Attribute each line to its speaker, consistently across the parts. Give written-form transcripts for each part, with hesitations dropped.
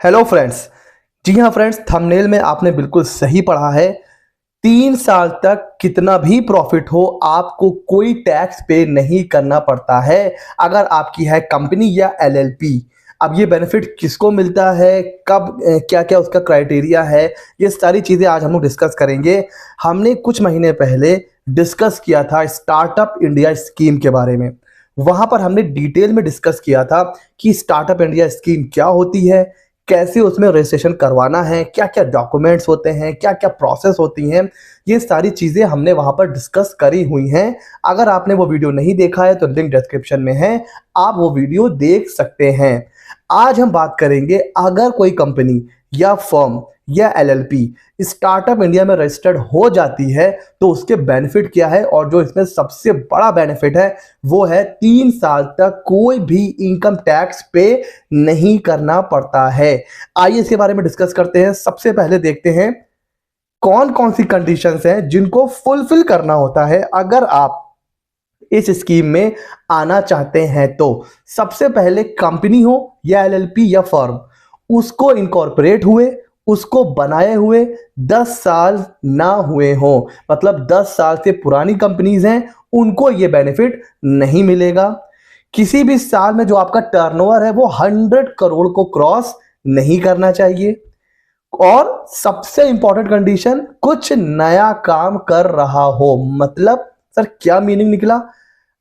Speaker 1: Hello friends. जी हाँ friends, thumbnail में आपने बिल्कुल सही पढ़ा है। 3 साल तक कितना भी प्रॉफिट हो आपको कोई टैक्स पे नहीं करना पड़ता है अगर आपकी है कंपनी या एलएलपी। अब ये बेनिफिट किसको मिलता है, कब, क्या क्या उसका क्राइटेरिया है, ये सारी चीज़ें आज हम लोग डिस्कस करेंगे। हमने कुछ महीने पहले डिस्कस किया था स्टार्टअप इंडिया स्कीम के बारे में। वहाँ पर हमने डिटेल में डिस्कस किया था कि स्टार्टअप इंडिया स्कीम क्या होती है, कैसे उसमें रजिस्ट्रेशन करवाना है, क्या क्या डॉक्यूमेंट्स होते हैं, क्या क्या प्रोसेस होती हैं। ये सारी चीज़ें हमने वहाँ पर डिस्कस करी हुई हैं। अगर आपने वो वीडियो नहीं देखा है तो लिंक डिस्क्रिप्शन में है, आप वो वीडियो देख सकते हैं। आज हम बात करेंगे अगर कोई कंपनी या फर्म या एलएलपी स्टार्टअप इंडिया में रजिस्टर्ड हो जाती है तो उसके बेनिफिट क्या है, और जो इसमें सबसे बड़ा बेनिफिट है वो है 3 साल तक कोई भी इनकम टैक्स पे नहीं करना पड़ता है। आइए इसके बारे में डिस्कस करते हैं। सबसे पहले देखते हैं कौन कौन सी कंडीशंस हैं जिनको फुलफिल करना होता है अगर आप इस स्कीम में आना चाहते हैं। तो सबसे पहले कंपनी हो या एलएलपी या फर्म, उसको इनकॉर्पोरेट हुए, उसको बनाए हुए 10 साल ना हुए हो, मतलब 10 साल से पुरानी कंपनीज हैं उनको ये बेनिफिट नहीं मिलेगा। किसी भी साल में जो आपका टर्नओवर है वो 100 करोड़ को क्रॉस नहीं करना चाहिए। और सबसे इंपॉर्टेंट कंडीशन, कुछ नया काम कर रहा हो। मतलब सर क्या मीनिंग निकला,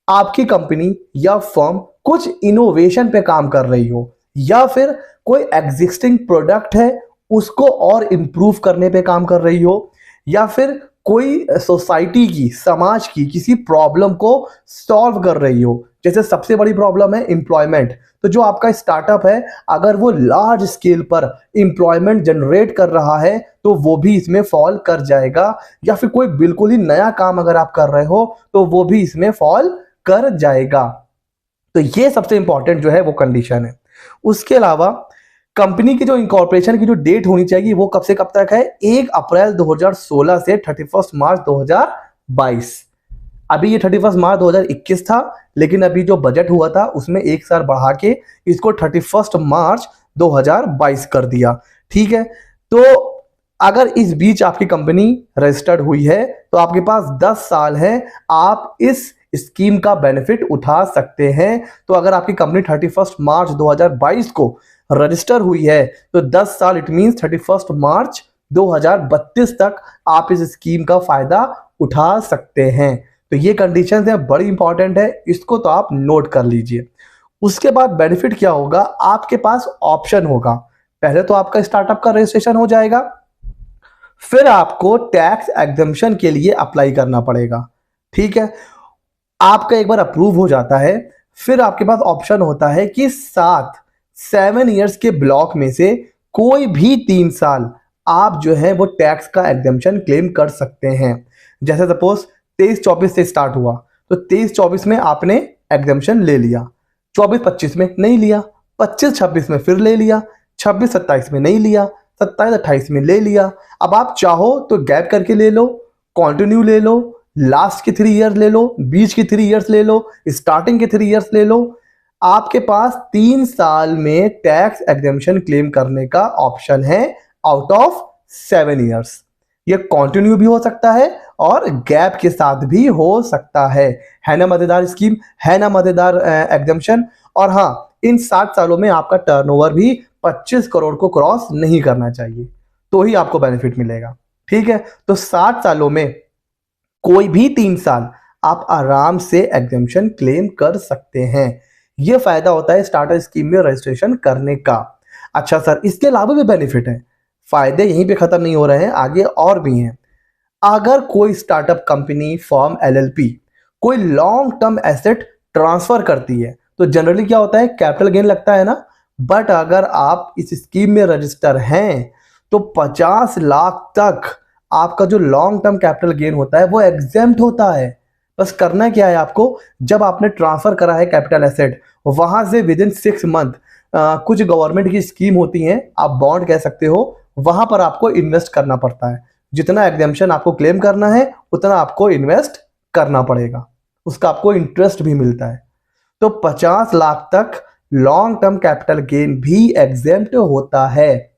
Speaker 1: आपकी कंपनी या फर्म कुछ इनोवेशन पे काम कर रही हो, या फिर कोई एग्जिस्टिंग प्रोडक्ट है उसको और इम्प्रूव करने पे काम कर रही हो, या फिर कोई सोसाइटी की, समाज की किसी प्रॉब्लम को सॉल्व कर रही हो। जैसे सबसे बड़ी प्रॉब्लम है एम्प्लॉयमेंट, तो जो आपका स्टार्टअप है अगर वो लार्ज स्केल पर एम्प्लॉयमेंट जनरेट कर रहा है तो वो भी इसमें फॉल कर जाएगा। या फिर कोई बिल्कुल ही नया काम अगर आप कर रहे हो तो वो भी इसमें फॉल कर जाएगा। तो ये सबसे इंपॉर्टेंट जो है वो कंडीशन है। उसके अलावा कंपनी की जो इंकॉर्पोरेशन की जो डेट होनी चाहिए वो कब से कब तक है, 1 अप्रैल 2016 से 31 मार्च 2022। अभी ये 31 मार्च 2021 था, लेकिन अभी जो बजट हुआ था उसमें एक साल बढ़ा के इसको 31 मार्च 2022 कर दिया। ठीक है, तो अगर इस बीच आपकी कंपनी रजिस्टर्ड हुई है तो आपके पास 10 साल है, आप इस स्कीम का बेनिफिट उठा सकते हैं। तो अगर आपकी कंपनी 31 मार्च 2022 को रजिस्टर हुई है तो 10 साल, इट मींस 31 मार्च 2032 तक आप इस स्कीम का फायदा उठा सकते हैं। तो ये कंडीशंस हैं, बड़ी इंपॉर्टेंट है, इसको तो आप नोट कर लीजिए। उसके बाद बेनिफिट क्या होगा, आपके पास ऑप्शन होगा। पहले तो आपका स्टार्टअप का रजिस्ट्रेशन हो जाएगा, फिर आपको टैक्स एग्जम्पशन के लिए अप्लाई करना पड़ेगा। ठीक है, आपका एक बार अप्रूव हो जाता है, फिर आपके पास ऑप्शन होता है कि 7 ईयर्स के ब्लॉक में से कोई भी 3 साल आप जो है वो टैक्स का एग्जम्पशन क्लेम कर सकते हैं। जैसे सपोज 23-24 से स्टार्ट हुआ तो 23-24 में आपने एग्जम्पशन ले लिया, 24-25 में नहीं लिया, 25-26 में फिर ले लिया, 26-27 में नहीं लिया, 27-28 में ले लिया। अब आप चाहो तो गैप करके ले लो, कंटिन्यू ले लो, लास्ट के 3 ईयर्स ले लो, बीच के 3 ईयर्स ले लो, स्टार्टिंग के 3 ईयर्स ले लो। आपके पास 3 साल में टैक्स एग्जम्पशन क्लेम करने का ऑप्शन है आउट ऑफ 7 ईयर्स। ये कंटिन्यू भी हो सकता है और गैप के साथ भी हो सकता है ना मजेदार स्कीम, है ना मजेदार एग्जम्पशन। और हाँ, इन 7 सालों में आपका टर्नओवर भी 25 करोड़ को क्रॉस नहीं करना चाहिए, तो ही आपको बेनिफिट मिलेगा। ठीक है, तो 7 सालों में कोई भी 3 साल आप आराम से एग्जम्पशन क्लेम कर सकते हैं। यह फायदा होता है स्टार्टअप स्कीम में रजिस्ट्रेशन करने का। अच्छा सर, इसके अलावा भी बेनिफिट है, फायदे यहीं पे खत्म नहीं हो रहे हैं, आगे और भी हैं। अगर कोई स्टार्टअप कंपनी, फर्म, एलएलपी कोई लॉन्ग टर्म एसेट ट्रांसफर करती है तो जनरली क्या होता है, कैपिटल गेन लगता है ना। बट अगर आप इस स्कीम में रजिस्टर हैं तो 50 लाख तक आपका जो लॉन्ग टर्म कैपिटल गेन होता है वो एग्जेम्प्ट होता है। बस करना क्या है आपको, जब आपने ट्रांसफर करा है कैपिटल एसेट, वहां से विद इन 6 मंथ कुछ गवर्नमेंट की स्कीम होती हैं, आप बॉन्ड कह सकते हो, वहां पर आपको इन्वेस्ट करना पड़ता है। जितना एग्जम्पशन आपको क्लेम करना है उतना आपको इन्वेस्ट करना पड़ेगा, उसका आपको इंटरेस्ट भी मिलता है। तो 50 लाख तक लॉन्ग टर्म कैपिटल गेन भी एग्जेम्प्ट होता है।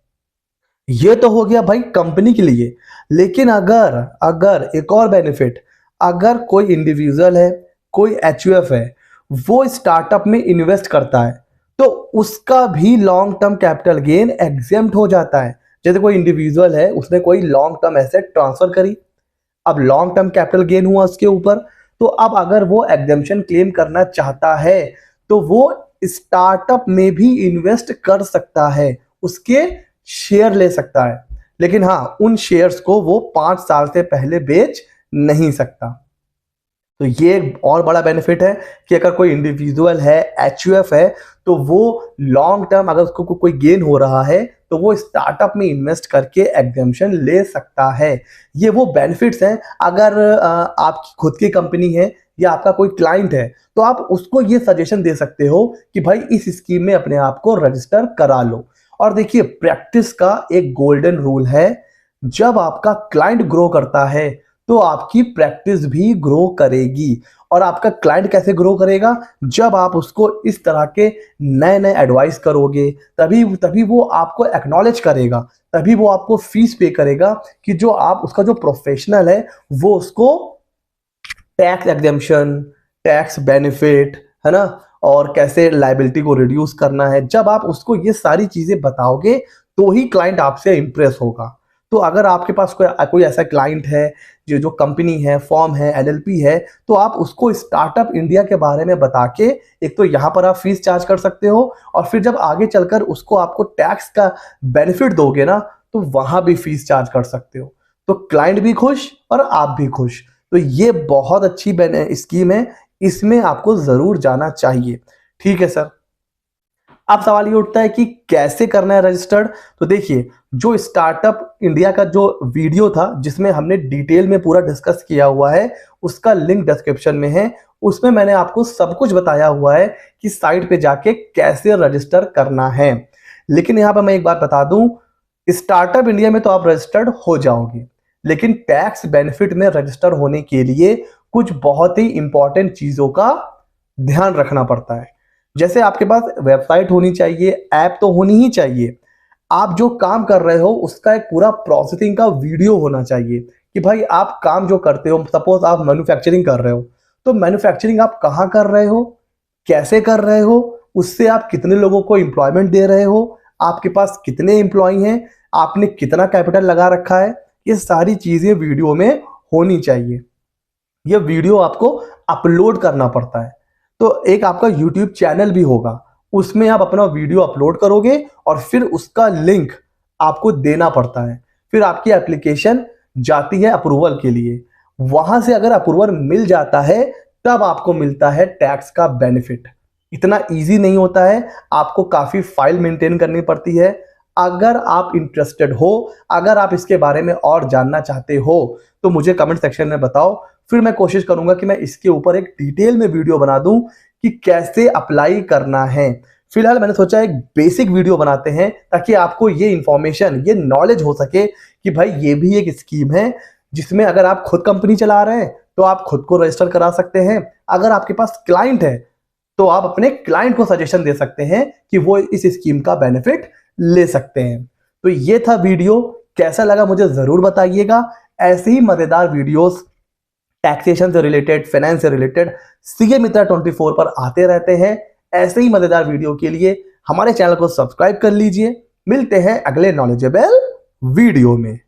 Speaker 1: ये तो हो गया भाई कंपनी के लिए। लेकिन अगर अगर एक और बेनिफिट, अगर कोई इंडिविजुअल है, कोई एचयूएफ है, वो स्टार्टअप में इन्वेस्ट करता है, तो उसका भी long term capital gain exempt हो जाता है। जैसे कोई इंडिविजुअल है, उसने कोई लॉन्ग टर्म एसेट ट्रांसफर करी, अब लॉन्ग टर्म कैपिटल गेन हुआ उसके ऊपर, तो अब अगर वो एग्जेम्पशन क्लेम करना चाहता है तो वो स्टार्टअप में भी इन्वेस्ट कर सकता है, उसके शेयर ले सकता है। लेकिन हाँ, उन शेयर्स को वो 5 साल से पहले बेच नहीं सकता। तो ये एक और बड़ा बेनिफिट है कि अगर कोई इंडिविजुअल है, एचयूएफ है, तो वो लॉन्ग टर्म अगर उसको कोई गेन हो रहा है तो वो स्टार्टअप में इन्वेस्ट करके एग्जेम्पशन ले सकता है। ये वो बेनिफिट्स हैं। अगर आपकी खुद की कंपनी है या आपका कोई क्लाइंट है, तो आप उसको ये सजेशन दे सकते हो कि भाई इस स्कीम में अपने आप को रजिस्टर करा लो। और देखिए, प्रैक्टिस का एक गोल्डन रूल है, जब आपका क्लाइंट ग्रो करता है तो आपकी प्रैक्टिस भी ग्रो करेगी। और आपका क्लाइंट कैसे ग्रो करेगा? जब आप उसको इस तरह के नए नए एडवाइस करोगे, तभी तभी वो आपको एक्नॉलेज करेगा, तभी वो आपको फीस पे करेगा कि जो आप उसका जो प्रोफेशनल है वो उसको टैक्स एग्जेम्पशन, टैक्स बेनिफिट, है ना, और कैसे लाइबिलिटी को रिड्यूस करना है, जब आप उसको ये सारी चीजें बताओगे तो ही क्लाइंट आपसे इंप्रेस होगा। तो अगर आपके पास कोई ऐसा क्लाइंट है, जो कंपनी है, फॉर्म है, एलएलपी है, तो आप उसको स्टार्टअप इंडिया के बारे में बता के एक तो यहाँ पर आप फीस चार्ज कर सकते हो, और फिर जब आगे चलकर उसको आपको टैक्स का बेनिफिट दोगे ना, तो वहां भी फीस चार्ज कर सकते हो। तो क्लाइंट भी खुश और आप भी खुश। तो ये बहुत अच्छी स्कीम है, इसमें आपको जरूर जाना चाहिए। ठीक है सर, अब सवाल ये उठता है कि कैसे करना है रजिस्टर्ड। तो देखिए, जो स्टार्टअप इंडिया का जो वीडियो था जिसमें हमने डिटेल में पूरा डिस्कस किया हुआ है, उसका लिंक डिस्क्रिप्शन में है। उसमें मैंने आपको सब कुछ बताया हुआ है कि साइट पे जाके कैसे रजिस्टर करना है। लेकिन यहां पर मैं एक बात बता दूं, स्टार्टअप इंडिया में तो आप रजिस्टर्ड हो जाओगे, लेकिन टैक्स बेनिफिट में रजिस्टर होने के लिए कुछ बहुत ही इंपॉर्टेंट चीजों का ध्यान रखना पड़ता है। जैसे आपके पास वेबसाइट होनी चाहिए, ऐप तो होनी ही चाहिए, आप जो काम कर रहे हो उसका एक पूरा प्रोसेसिंग का वीडियो होना चाहिए कि भाई आप काम जो करते हो, सपोज आप मैन्युफैक्चरिंग कर रहे हो, तो मैन्युफैक्चरिंग आप कहाँ कर रहे हो, कैसे कर रहे हो, उससे आप कितने लोगों को एम्प्लॉयमेंट दे रहे हो, आपके पास कितने एम्प्लॉय हैं, आपने कितना कैपिटल लगा रखा है, ये सारी चीजें वीडियो में होनी चाहिए। ये वीडियो आपको अपलोड करना पड़ता है। तो एक आपका यूट्यूब चैनल भी होगा, उसमें आप अपना वीडियो अपलोड करोगे और फिर उसका लिंक आपको देना पड़ता है। फिर आपकी एप्लीकेशन जाती है अप्रूवल के लिए, वहां से अगर अप्रूवल मिल जाता है तब आपको मिलता है टैक्स का बेनिफिट। इतना इजी नहीं होता है, आपको काफी फाइल मेंटेन करनी पड़ती है। अगर आप इंटरेस्टेड हो, अगर आप इसके बारे में और जानना चाहते हो, तो मुझे कमेंट सेक्शन में बताओ, फिर मैं कोशिश करूंगा कि मैं इसके ऊपर एक डिटेल में वीडियो बना दूं कि कैसे अप्लाई करना है। फिलहाल मैंने सोचा एक बेसिक वीडियो बनाते हैं ताकि आपको ये इंफॉर्मेशन, ये नॉलेज हो सके कि भाई ये भी एक स्कीम है जिसमें अगर आप खुद कंपनी चला रहे हैं तो आप खुद को रजिस्टर करा सकते हैं। अगर आपके पास क्लाइंट है तो आप अपने क्लाइंट को सजेशन दे सकते हैं कि वो इस स्कीम का बेनिफिट ले सकते हैं। तो ये था वीडियो, कैसा लगा मुझे जरूर बताइएगा। ऐसे ही मजेदार वीडियोस टैक्सेशन से रिलेटेड, फाइनेंस से रिलेटेड सीए मित्रा 24 पर आते रहते हैं। ऐसे ही मजेदार वीडियो के लिए हमारे चैनल को सब्सक्राइब कर लीजिए। मिलते हैं अगले नॉलेजेबल वीडियो में।